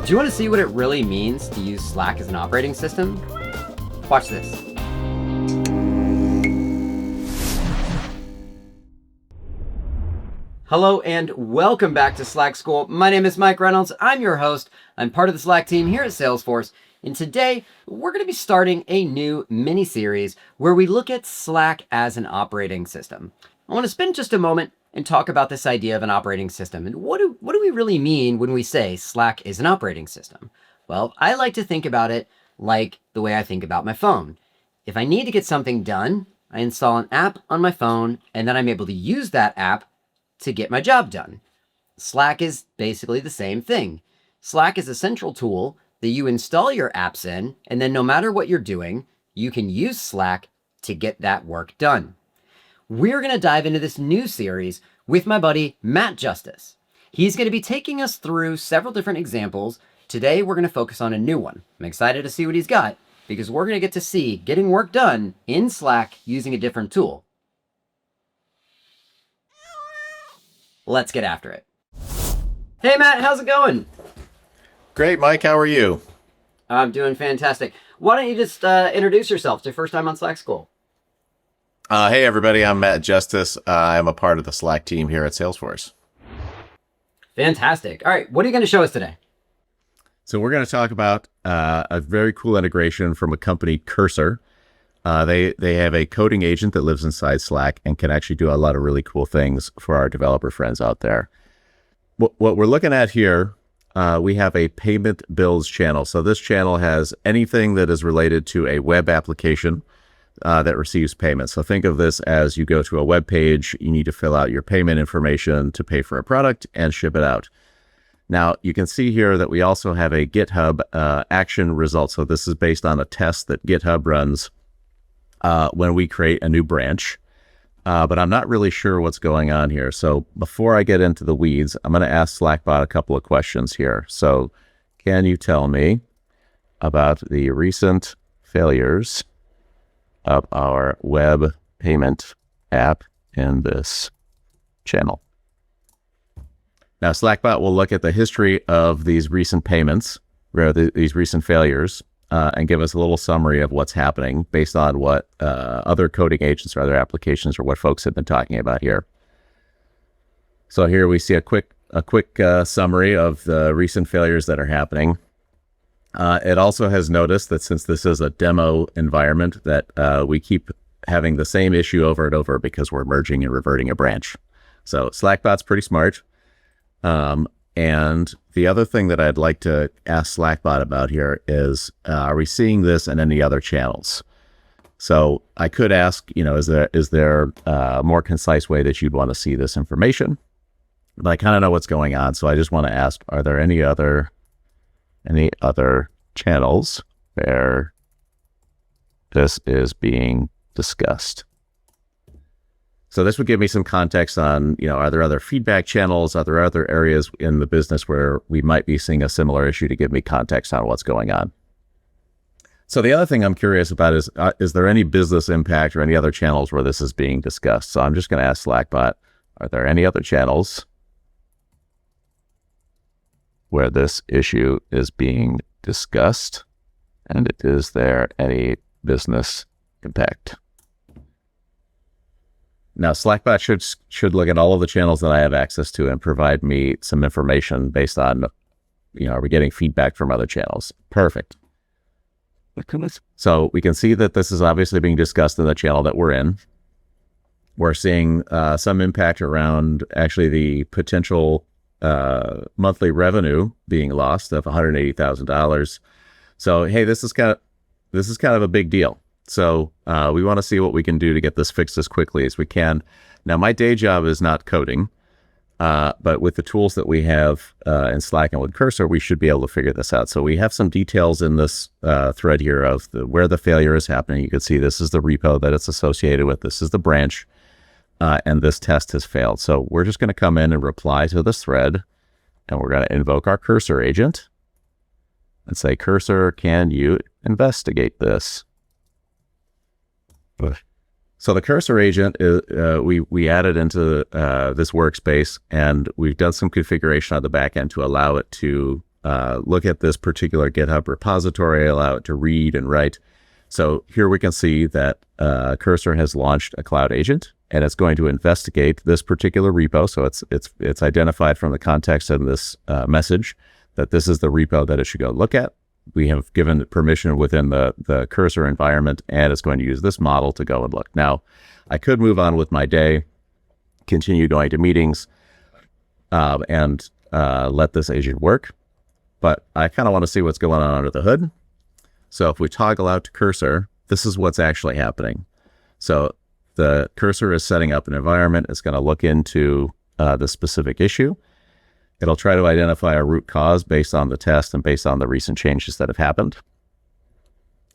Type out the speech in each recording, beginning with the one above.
Do you want to see what it really means to use Slack as an operating system? Watch this. Hello and welcome back to Slack School. My name is Mike Reynolds. I'm your host. I'm part of the Slack team here at Salesforce. And today we're going to be starting a new mini series where we look at Slack as an operating system. I want to spend just a moment and talk about this idea of an operating system. And what do we really mean when we say Slack is an operating system? Well, I like to think about it like the way I think about my phone. If I need to get something done, I install an app on my phone, and then I'm able to use that app to get my job done. Slack is basically the same thing. Slack is a central tool that you install your apps in, and then no matter what you're doing, you can use Slack to get that work done. We're going to dive into this new series with my buddy, Matt Justice. He's going to be taking us through several different examples. Today, we're going to focus on a new one. I'm excited to see what he's got because we're going to get to see getting work done in Slack using a different tool. Let's get after it. Hey, Matt, how's it going? Great, Mike. How are you? I'm doing fantastic. Why don't you just introduce yourself? It's your first time on Slack School. Hey, everybody. I'm Matt Justice. I'm a part of the Slack team here at Salesforce. Fantastic. All right. What are you going to show us today? So we're going to talk about a very cool integration from a company, Cursor. They have a coding agent that lives inside Slack and can actually do a lot of really cool things for our developer friends out there. What we're looking at here, we have a payment bills channel. So this channel has anything that is related to a web application that receives payments. So think of this as you go to a web page, you need to fill out your payment information to pay for a product and ship it out. Now, you can see here that we also have a GitHub action result. So this is based on a test that GitHub runs when we create a new branch. But I'm not really sure what's going on here. So before I get into the weeds, I'm going to ask Slackbot a couple of questions here. So can you tell me about the recent failures of our web payment app in this channel? Now, Slackbot will look at the history of these recent payments, these recent failures, and give us a little summary of what's happening based on what other coding agents or other applications or what folks have been talking about here. So here we see a quick summary of the recent failures that are happening. It also has noticed that since this is a demo environment that we keep having the same issue over and over because we're merging and reverting a branch. So Slackbot's pretty smart. And the other thing that I'd like to ask Slackbot about here is, are we seeing this in any other channels? So I could ask, is there a more concise way that you'd want to see this information? But I kind of know what's going on. So I just want to ask, are there any other channels where this is being discussed? So this would give me some context on, are there other feedback channels? Are there other areas in the business where we might be seeing a similar issue to give me context on what's going on? So the other thing I'm curious about is there any business impact or any other channels where this is being discussed? So I'm just going to ask Slackbot, are there any other channels where this issue is being discussed? And is there any business impact? Now, Slackbot should look at all of the channels that I have access to and provide me some information based on, are we getting feedback from other channels? Perfect. So we can see that this is obviously being discussed in the channel that we're in. We're seeing some impact around actually the potential monthly revenue being lost of $180,000. So, hey, this is kind of a big deal. So we want to see what we can do to get this fixed as quickly as we can. Now, my day job is not coding, but with the tools that we have in Slack and with Cursor, we should be able to figure this out. So we have some details in this thread here of where the failure is happening. You can see this is the repo that it's associated with. This is the branch, and this test has failed. So we're just going to come in and reply to this thread, and we're going to invoke our Cursor agent and say, Cursor, can you investigate this? So the Cursor agent, we added into this workspace, and we've done some configuration on the back end to allow it to look at this particular GitHub repository, allow it to read and write. So here we can see that Cursor has launched a cloud agent, and it's going to investigate this particular repo. So it's identified from the context of this message that this is the repo that it should go look at. We have given permission within the Cursor environment, and it's going to use this model to go and look. Now, I could move on with my day, continue going to meetings, and let this agent work, but I kind of want to see what's going on under the hood. So if we toggle out to Cursor, this is what's actually happening. So the Cursor is setting up an environment. It's going to look into the specific issue. It'll try to identify a root cause based on the test and based on the recent changes that have happened.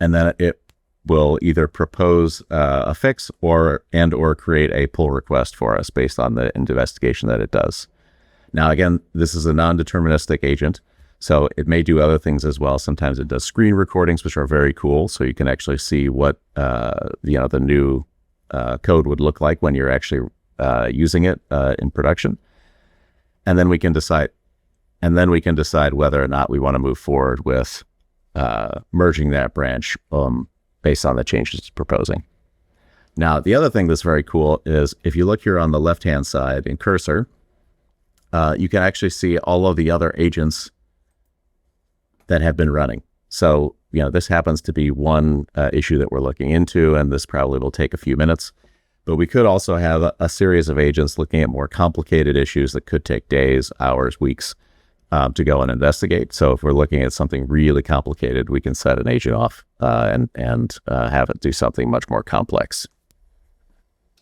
And then it will either propose a fix or create a pull request for us based on the investigation that it does. Now, again, this is a non-deterministic agent, so it may do other things as well. Sometimes it does screen recordings, which are very cool, so you can actually see what the new code would look like when you're actually using it in production. And then we can decide whether or not we want to move forward with merging that branch based on the changes it's proposing. Now, the other thing that's very cool is if you look here on the left-hand side in Cursor, you can actually see all of the other agents that have been running. So, this happens to be one issue that we're looking into, and this probably will take a few minutes. But we could also have a series of agents looking at more complicated issues that could take days, hours, weeks to go and investigate. So if we're looking at something really complicated, we can set an agent off and have it do something much more complex.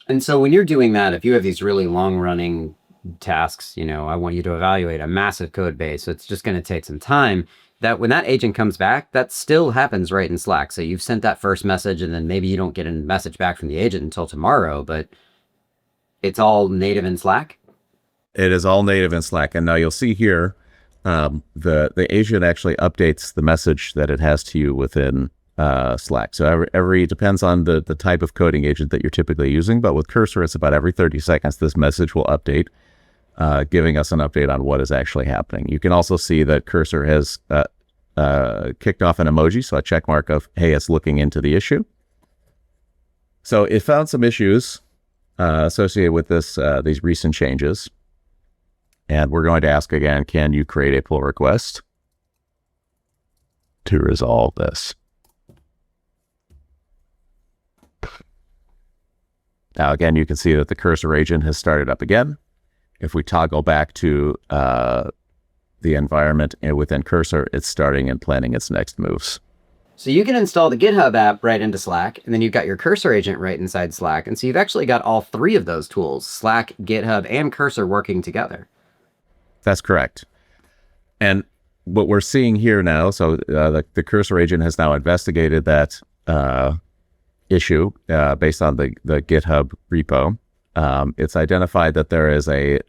And so when you're doing that, if you have these really long-running tasks, I want you to evaluate a massive code base, so it's just going to take some time, that when that agent comes back, that still happens right in Slack. So you've sent that first message, and then maybe you don't get a message back from the agent until tomorrow, but it's all native in Slack? It is all native in Slack. And now you'll see here, the agent actually updates the message that it has to you within Slack. So every depends on the type of coding agent that you're typically using, but with Cursor, it's about every 30 seconds, this message will update, giving us an update on what is actually happening. You can also see that Cursor has kicked off an emoji, so a check mark of, hey, it's looking into the issue. So it found some issues associated with these recent changes. And we're going to ask again, can you create a pull request to resolve this? Now, again, you can see that the Cursor agent has started up again. If we toggle back to the environment within Cursor, it's starting and planning its next moves. So you can install the GitHub app right into Slack, and then you've got your Cursor agent right inside Slack. And so you've actually got all three of those tools, Slack, GitHub, and Cursor, working together. That's correct. And what we're seeing here now, so the Cursor agent has now investigated that issue based on the GitHub repo. It's identified that there is a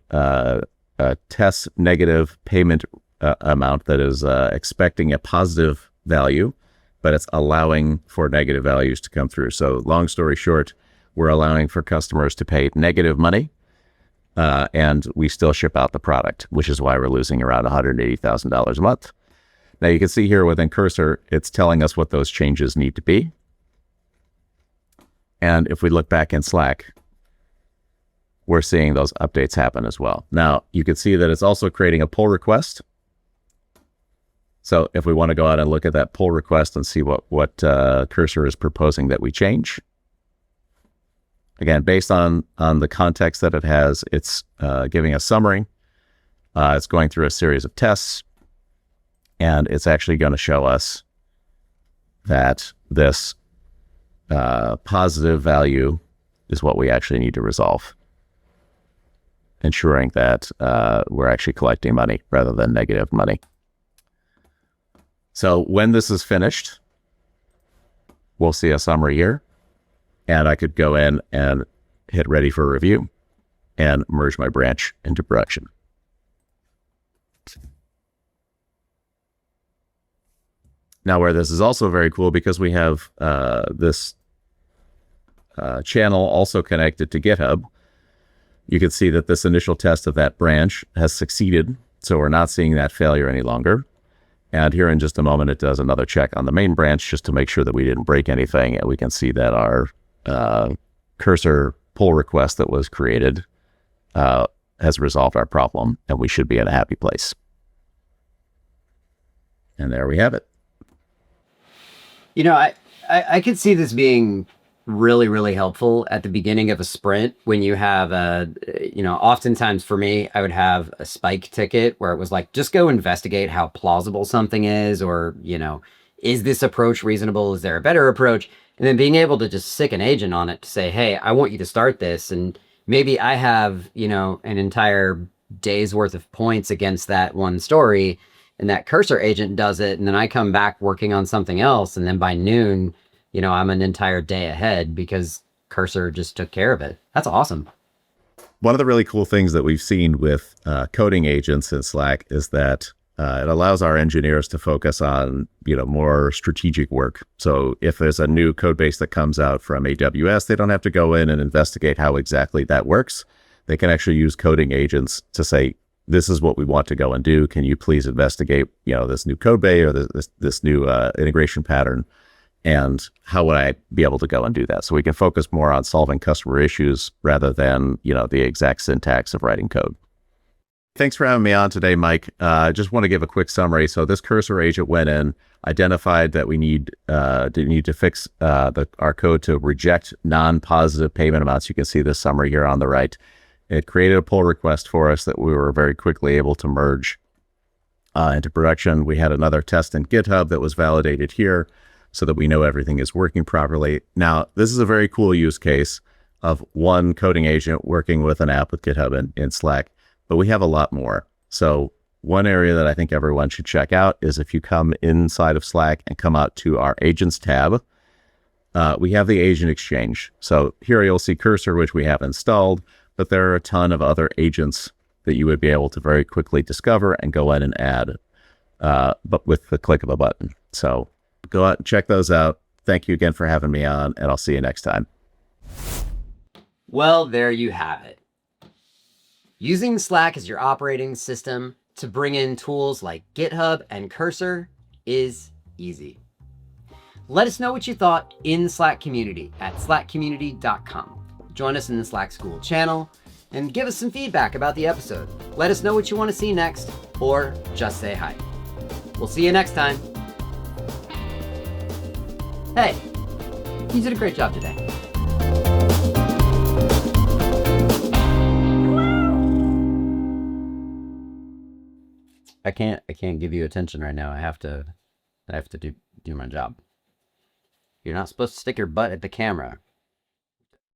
test negative payment amount that is expecting a positive value, but it's allowing for negative values to come through. So long story short, we're allowing for customers to pay negative money, and we still ship out the product, which is why we're losing around $180,000 a month. Now you can see here within Cursor, it's telling us what those changes need to be. And if we look back in Slack, we're seeing those updates happen as well. Now, you can see that it's also creating a pull request. So if we want to go out and look at that pull request and see what Cursor is proposing that we change. Again, based on the context that it has, it's giving a summary. It's going through a series of tests, and it's actually going to show us that this positive value is what we actually need to resolve, ensuring that we're actually collecting money rather than negative money. So when this is finished, we'll see a summary here, and I could go in and hit ready for review and merge my branch into production. Now, where this is also very cool, because we have this channel also connected to GitHub, you can see that this initial test of that branch has succeeded. So we're not seeing that failure any longer. And here in just a moment, it does another check on the main branch just to make sure that we didn't break anything. And we can see that our cursor pull request that was created has resolved our problem, and we should be in a happy place. And there we have it. You know, I could see this being really, really helpful at the beginning of a sprint when you have oftentimes for me, I would have a spike ticket where it was like, just go investigate how plausible something is, or, is this approach reasonable? Is there a better approach? And then being able to just stick an agent on it to say, hey, I want you to start this. And maybe I have, an entire day's worth of points against that one story, and that cursor agent does it. And then I come back working on something else. And then by noon, I'm an entire day ahead because cursor just took care of it. That's awesome. One of the really cool things that we've seen with coding agents in Slack is that it allows our engineers to focus on, more strategic work. So if there's a new code base that comes out from AWS, they don't have to go in and investigate how exactly that works. They can actually use coding agents to say, this is what we want to go and do. Can you please investigate, this new code base or this new integration pattern? And how would I be able to go and do that? So we can focus more on solving customer issues rather than, the exact syntax of writing code. Thanks for having me on today, Mike. I just want to give a quick summary. So this cursor agent went in, identified that we need to fix our code to reject non-positive payment amounts. You can see this summary here on the right. It created a pull request for us that we were very quickly able to merge into production. We had another test in GitHub that was validated here so that we know everything is working properly. Now, this is a very cool use case of one coding agent working with an app with GitHub and Slack, but we have a lot more. So one area that I think everyone should check out is if you come inside of Slack and come out to our Agents tab, we have the Agent Exchange. So here you'll see Cursor, which we have installed, but there are a ton of other agents that you would be able to very quickly discover and go in and add, but with the click of a button. So go out and check those out. Thank you again for having me on, and I'll see you next time. Well, there you have it. Using Slack as your operating system to bring in tools like GitHub and Cursor is easy. Let us know what you thought in the Slack community at slackcommunity.com. Join us in the Slack School channel and give us some feedback about the episode. Let us know what you want to see next, or just say hi. We'll see you next time. Hey, you did a great job today. I can't give you attention right now. I have to do my job. You're not supposed to stick your butt at the camera.